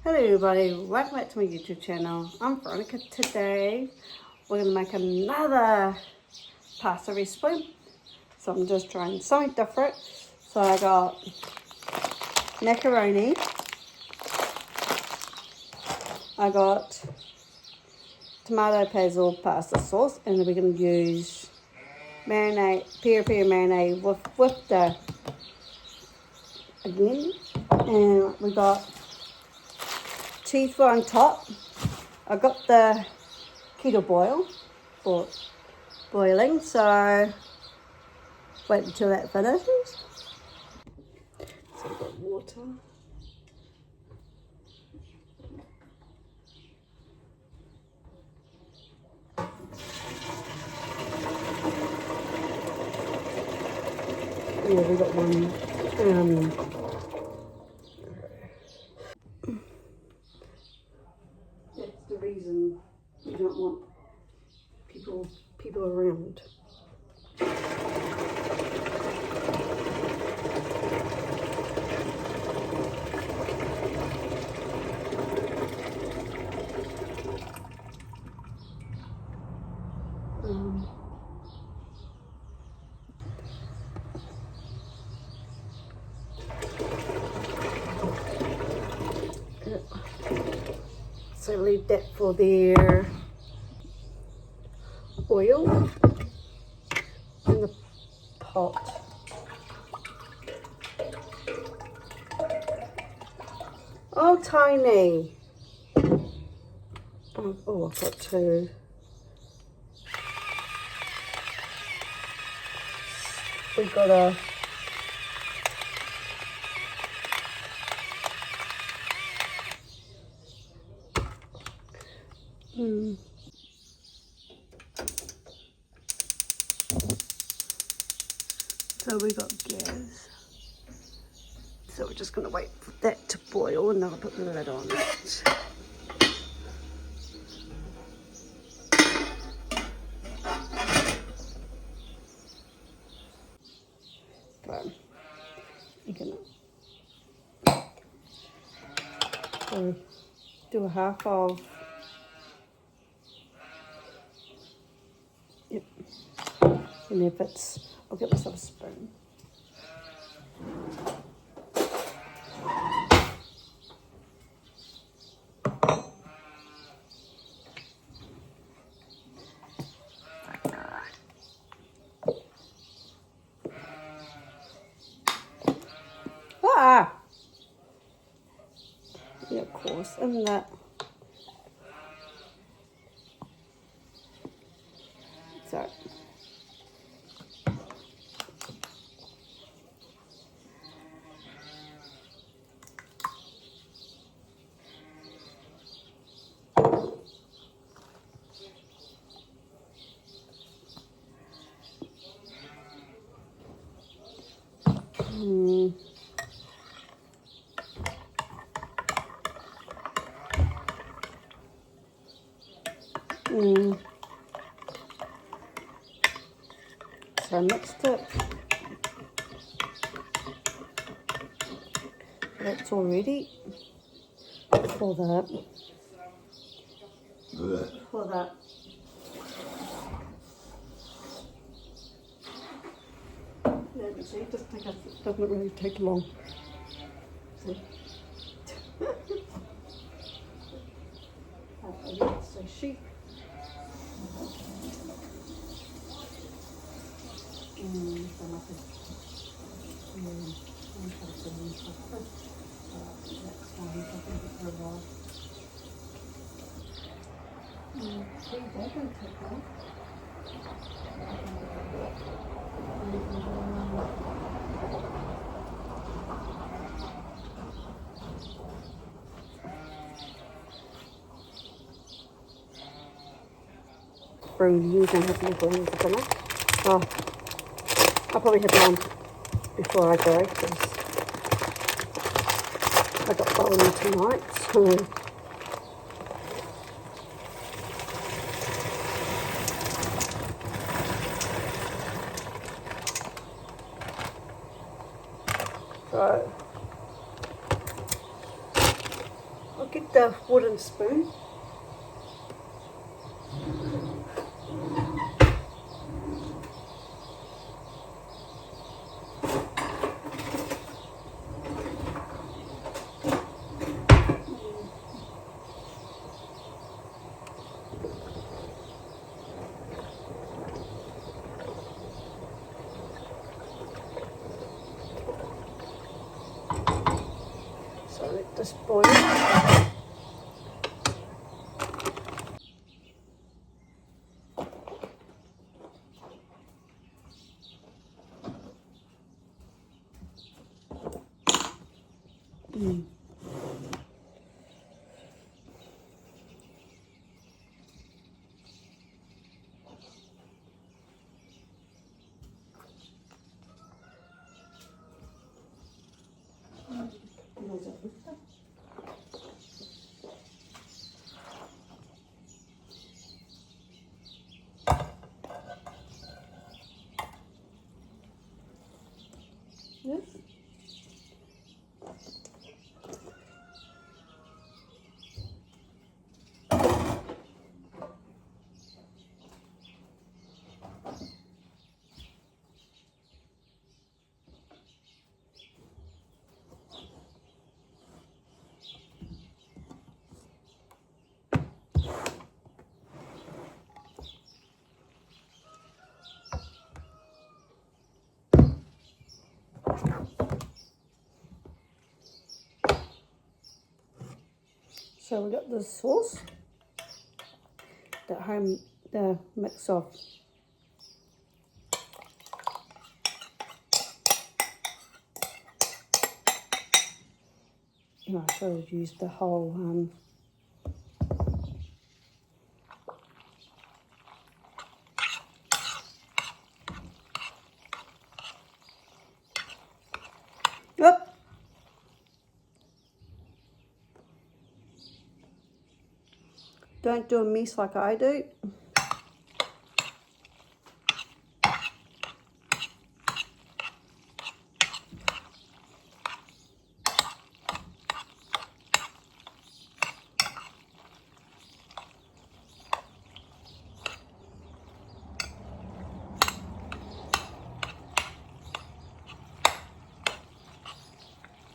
Hello everybody, welcome back to my YouTube channel. I'm Veronica. Today we're going to make another pasta recipe. So I'm just trying something different. So I got macaroni. I got tomato basil pasta sauce, and then we're going to use marinade, peri marinade with the again. And we got cheese on top. I got the kettle for boiling, so wait until that finishes. So I've got water. Yeah, we got one. That's the reason you don't want people around. So leave that for their oil in the pot. Oh, tiny. Oh, I've got two. We've got a So we got gas. So we're just going to wait for that to boil, and then I'll put the lid on it. So you can do a half of. Yep. And if it's, I'll get myself a spoon. Ah! Yeah, of course, and that. So. So I mixed it. That's all ready for that. For that. Yeah, see, it doesn't really take long. See? So sheep. Brown you don't have any brown for dinner. Oh, I'll probably have one before I go because I got bowling tonight. So get the wooden spoon. So let this boil. Yes. So we got the sauce, the mix of I should have used the whole Yep. Don't do a mess like I do.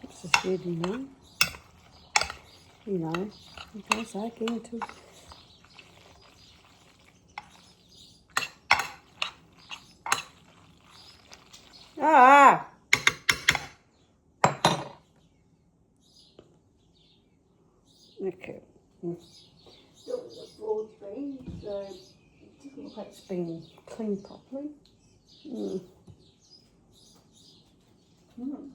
It's just good, you guys are getting to. Ah! Okay. That was a broad bean, so it doesn't look like it's been cleaned properly. Mm. Mm.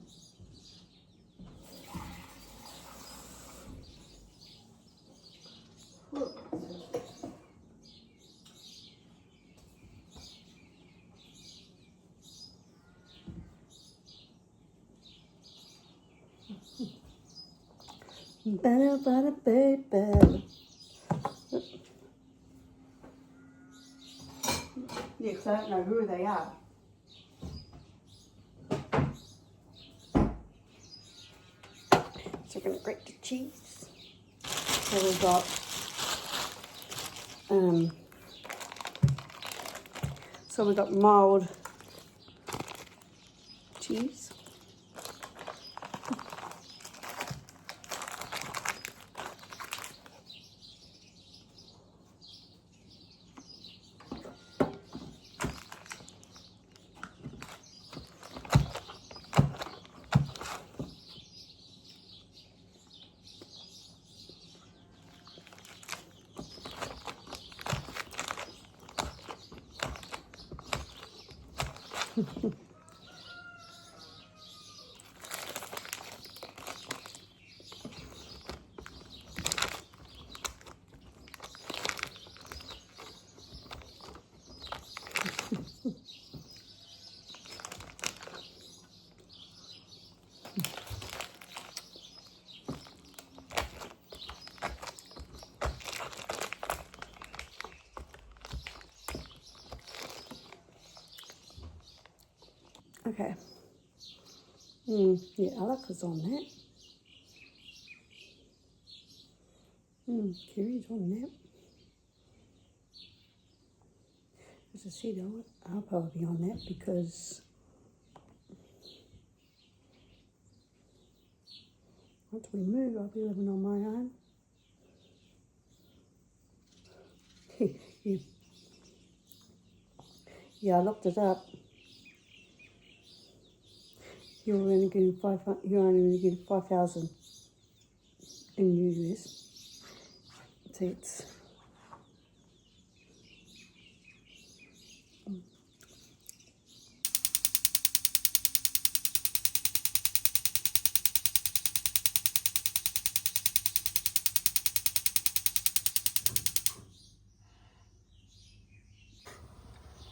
Better, better, baby. Yeah, because I don't know who they are. So we're going to grate the cheese. So we've got mild cheese. Okay. Yeah, I like what's on that. Curry's on that. As I said, I'll probably be on that because once we move, I'll be living on my own. Yeah, I looked it up. You're only getting 5,000 in US. So it's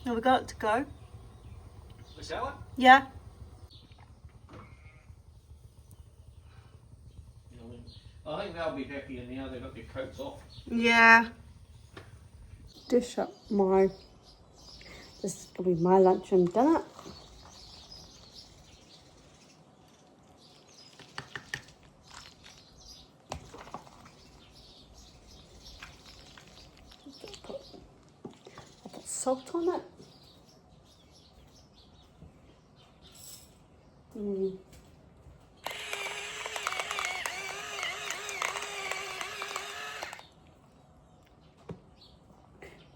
Have we got it to go? The salad? Yeah. I think they'll be happier now they've got their coats off. Yeah. Dish up this is going to be my lunch and dinner. I'll put salt on it.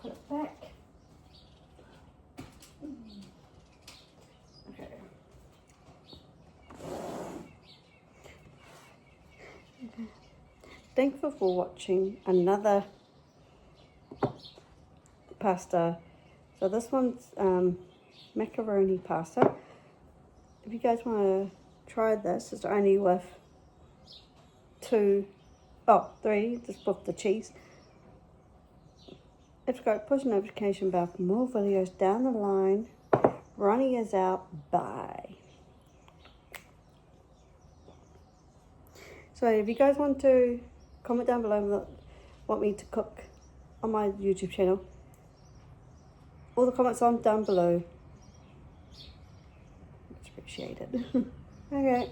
Put it back. Okay. Thank you for watching another pasta. So this one's macaroni pasta. If you guys want to try this, it's only with 3, just with the cheese. Subscribe, push the notification bell for more videos down the line. Ronnie is out. Bye. So if you guys want to comment down below what want me to cook on my YouTube channel, all the comments on down below. It's appreciated. Okay.